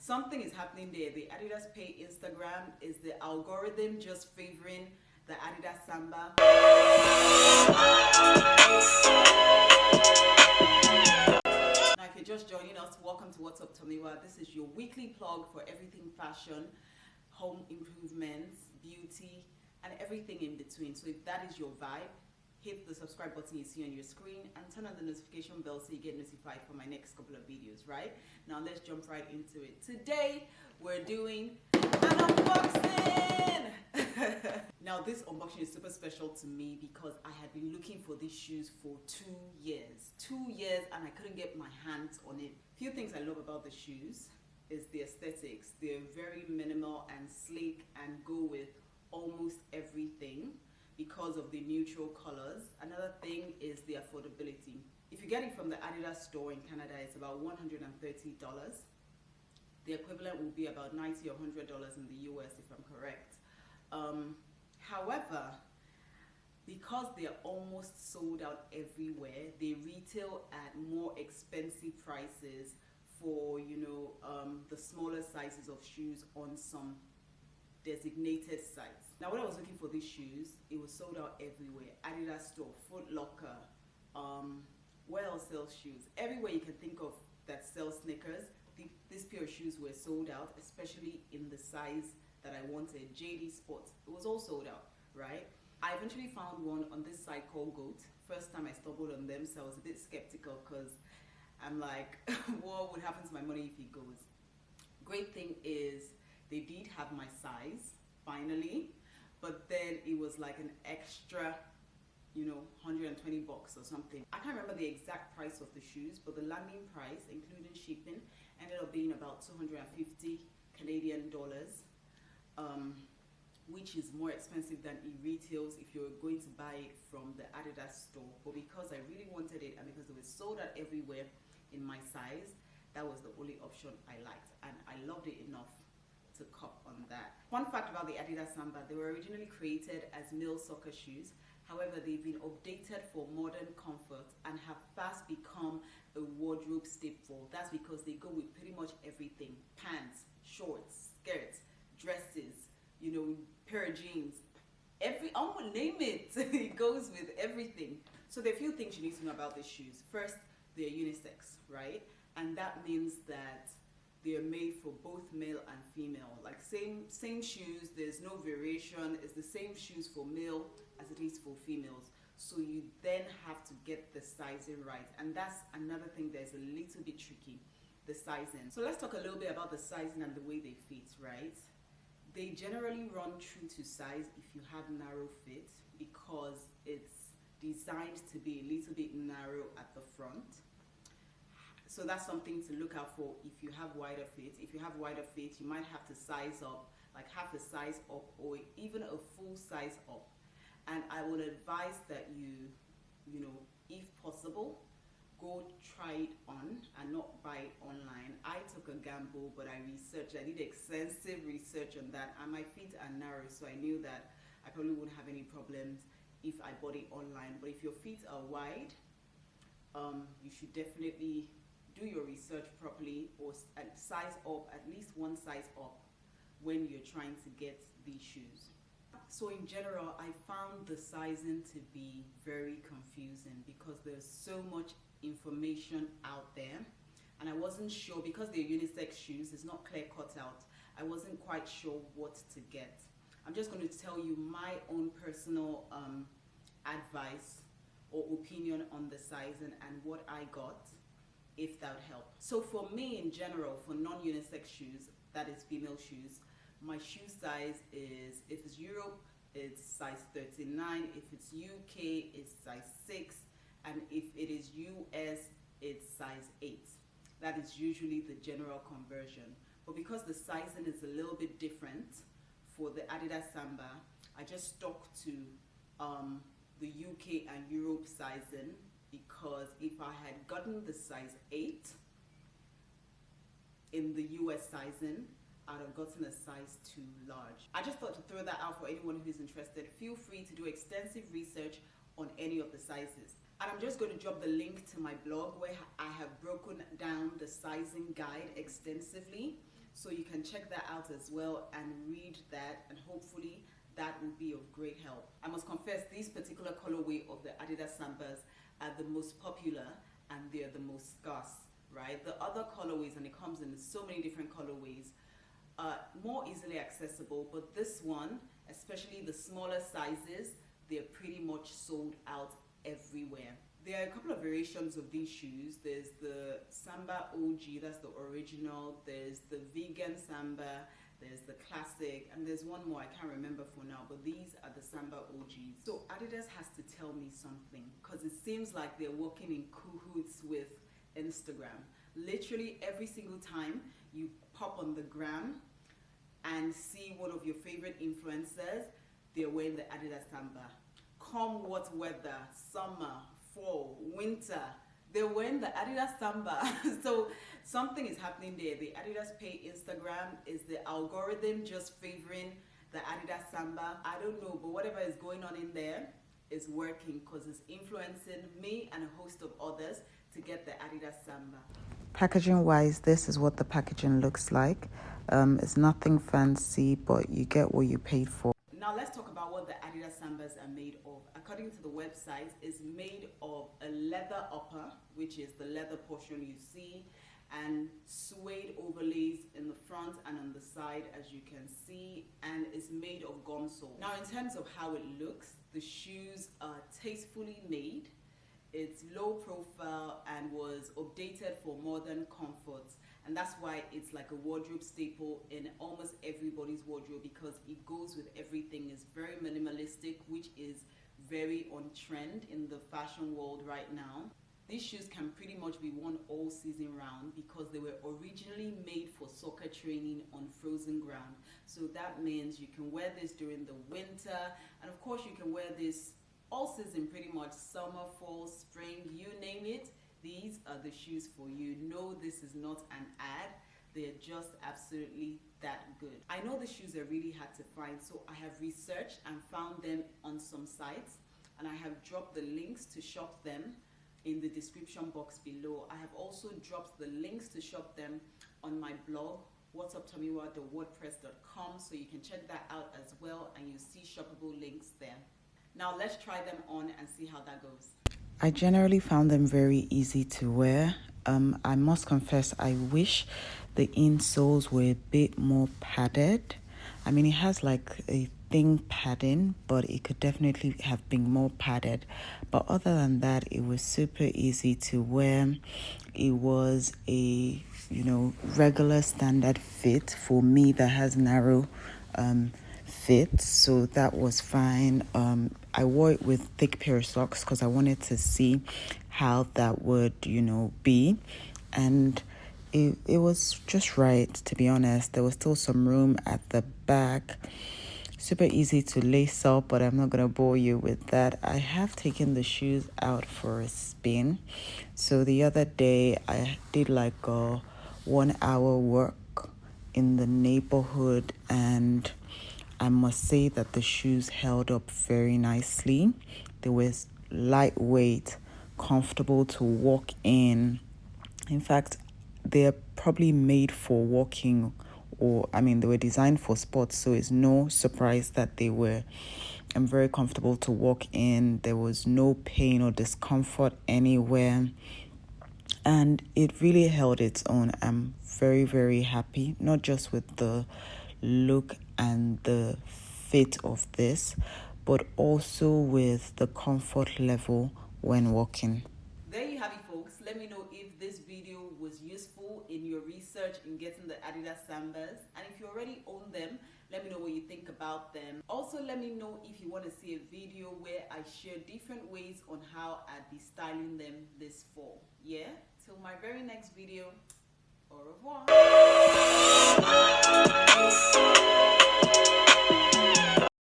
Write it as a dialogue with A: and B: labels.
A: Something is happening there. The Adidas Pay Instagram is the algorithm just favoring the Adidas Samba. Now, if you're just joining us, welcome to WhatsUpTomiwa. This is your weekly plug for everything fashion, home improvements, beauty, and everything in between. So if that is your vibe, hit the subscribe button you see on your screen and turn on the notification bell so you get notified for my next couple of videos, right? Now let's jump right into it. Today we're doing an unboxing. Now this unboxing is super special to me because I had been looking for these shoes for 2 years. 2 years and I couldn't get my hands on it. Few things I love about the shoes is the aesthetics. They're very minimal and sleek and go with almost everything because of the neutral colors. Another thing is the affordability. If you get it from the Adidas store in Canada, it's about $130. The equivalent will be about $90 or $100 in the US if I'm correct. However, because they're almost sold out everywhere, they retail at more expensive prices for, the smaller sizes of shoes on some designated sites. Now when I was looking for these shoes, it was sold out everywhere. Adidas store, Foot Locker, where else sells shoes? Everywhere you can think of that sells sneakers, this pair of shoes were sold out, especially in the size that I wanted, JD Sports. It was all sold out, right? I eventually found one on this site called GOAT. First time I stumbled on them, so I was a bit skeptical because I'm like, what would happen to my money if it goes? Great thing is, they did have my size, finally, but then it was like an extra, $120 or something. I can't remember the exact price of the shoes, but the landing price, including shipping, ended up being about 250 Canadian dollars, which is more expensive than it retails if you're going to buy it from the Adidas store. But because I really wanted it and because it was sold out everywhere in my size, that was the only option I liked, and I loved it enough to cop on that. Fun fact about the Adidas Samba, they were originally created as male soccer shoes. However, they've been updated for modern comfort and have fast become a wardrobe staple. That's because they go with pretty much everything. Pants, shorts, skirts, dresses, pair of jeans. Name it. It goes with everything. So there are a few things you need to know about these shoes. First, they're unisex, right? And that means that they are made for both male and female. Like same shoes, there's no variation. It's the same shoes for male as it is for females. So you then have to get the sizing right. And that's another thing that's a little bit tricky, the sizing. So let's talk a little bit about the sizing and the way they fit, right? They generally run true to size if you have narrow fit because it's designed to be a little bit narrow at the front. So that's something to look out for if you have wider feet. If you have wider feet, you might have to size up, like half a size up or even a full size up. And I would advise that you if possible, go try it on and not buy it online. I took a gamble, but I did extensive research on that, and my feet are narrow, so I knew that I probably wouldn't have any problems if I bought it online. But if your feet are wide, you should definitely do your research properly or size up, at least one size up when you're trying to get these shoes. So in general, I found the sizing to be very confusing because there's so much information out there, and I wasn't sure because they're unisex shoes, it's not clear cut out. I wasn't quite sure what to get. I'm just going to tell you my own personal advice or opinion on the sizing and what I got, if that would help. So for me in general, for non-unisex shoes, that is female shoes, my shoe size is, if it's Europe, it's size 39, if it's UK, it's size 6, and if it is US, it's size 8. That is usually the general conversion. But because the sizing is a little bit different for the Adidas Samba, I just stuck to the UK and Europe sizing, because if I had gotten the size 8 in the US sizing, I'd have gotten a size too large. I just thought to throw that out for anyone who's interested. Feel free to do extensive research on any of the sizes. And I'm just going to drop the link to my blog where I have broken down the sizing guide extensively. So you can check that out as well and read that, and hopefully that will be of great help. I must confess, these particular colorway of the Adidas Sambas are the most popular and they're the most scarce, right? The other colorways, and it comes in so many different colorways, are more easily accessible, but this one, especially the smaller sizes, they're pretty much sold out everywhere. There are a couple of variations of these shoes. There's the Samba OG, that's the original. There's the vegan Samba. There's the classic, and there's one more I can't remember for now, but these are the Samba OGs. So Adidas has to tell me something, because it seems like they're working in cahoots with Instagram. Literally every single time you pop on the gram and see one of your favorite influencers, they're wearing the Adidas Samba. Come what weather, summer, fall, winter, they're wearing the Adidas Samba. So something is happening there. The Adidas Pay Instagram, is the algorithm just favoring the Adidas Samba? I don't know, but whatever is going on in there is working, because it's influencing me and a host of others to get the Adidas Samba.
B: Packaging wise, this is what the packaging looks like. It's nothing fancy, but you get what you paid for.
A: Now let's talk about what the Adidas Sambas are made of. According to the website, it's made of a leather upper, which is the leather portion you see, and suede overlays in the front and on the side, as you can see, and it's made of gum sole. Now in terms of how it looks, the shoes are tastefully made. It's low profile and was updated for modern comforts, and that's why it's like a wardrobe staple in almost everybody's wardrobe, because it goes with everything. It's very minimalistic, which is very on trend in the fashion world right now. These shoes can pretty much be worn all season round, because they were originally made for soccer training on frozen ground. So that means you can wear this during the winter, and of course you can wear this all season, pretty much summer, fall, spring, you name it. These are the shoes for you. No, this is not an ad. They're just absolutely that good. I know the shoes are really hard to find, so I have researched and found them on some sites, and I have dropped the links to shop them in the description box below. I have also dropped the links to shop them on my blog, WhatsUpTomiwa.wordpress.com, so you can check that out as well, and you see shoppable links there. Now let's try them on and see how that goes.
B: I generally found them very easy to wear. I must confess, I wish the insoles were a bit more padded. I mean, it has like a thin padding, but it could definitely have been more padded. But other than that, it was super easy to wear. It was a, regular standard fit for me that has narrow fit, so that was fine. I wore it with thick pair of socks because I wanted to see how that would be, and it was just right, to be honest. There was still some room at the back, super easy to lace up, but I'm not gonna bore you with that. I have taken the shoes out for a spin. So the other day I did like a 1 hour work in the neighborhood, and I must say that the shoes held up very nicely. They were lightweight, comfortable to walk in. In fact, they're probably made for walking, they were designed for sports, so it's no surprise that they were very comfortable to walk in. There was no pain or discomfort anywhere, and it really held its own. I'm very, very happy, not just with the look and the fit of this, but also with the comfort level when walking.
A: There you have it, folks. Let me know if this video was useful in your research in getting the Adidas Sambas, and if you already own them, let me know what you think about them. Also, let me know if you want to see a video where I share different ways on how I'd be styling them this fall. Yeah? Till my very next video, au revoir.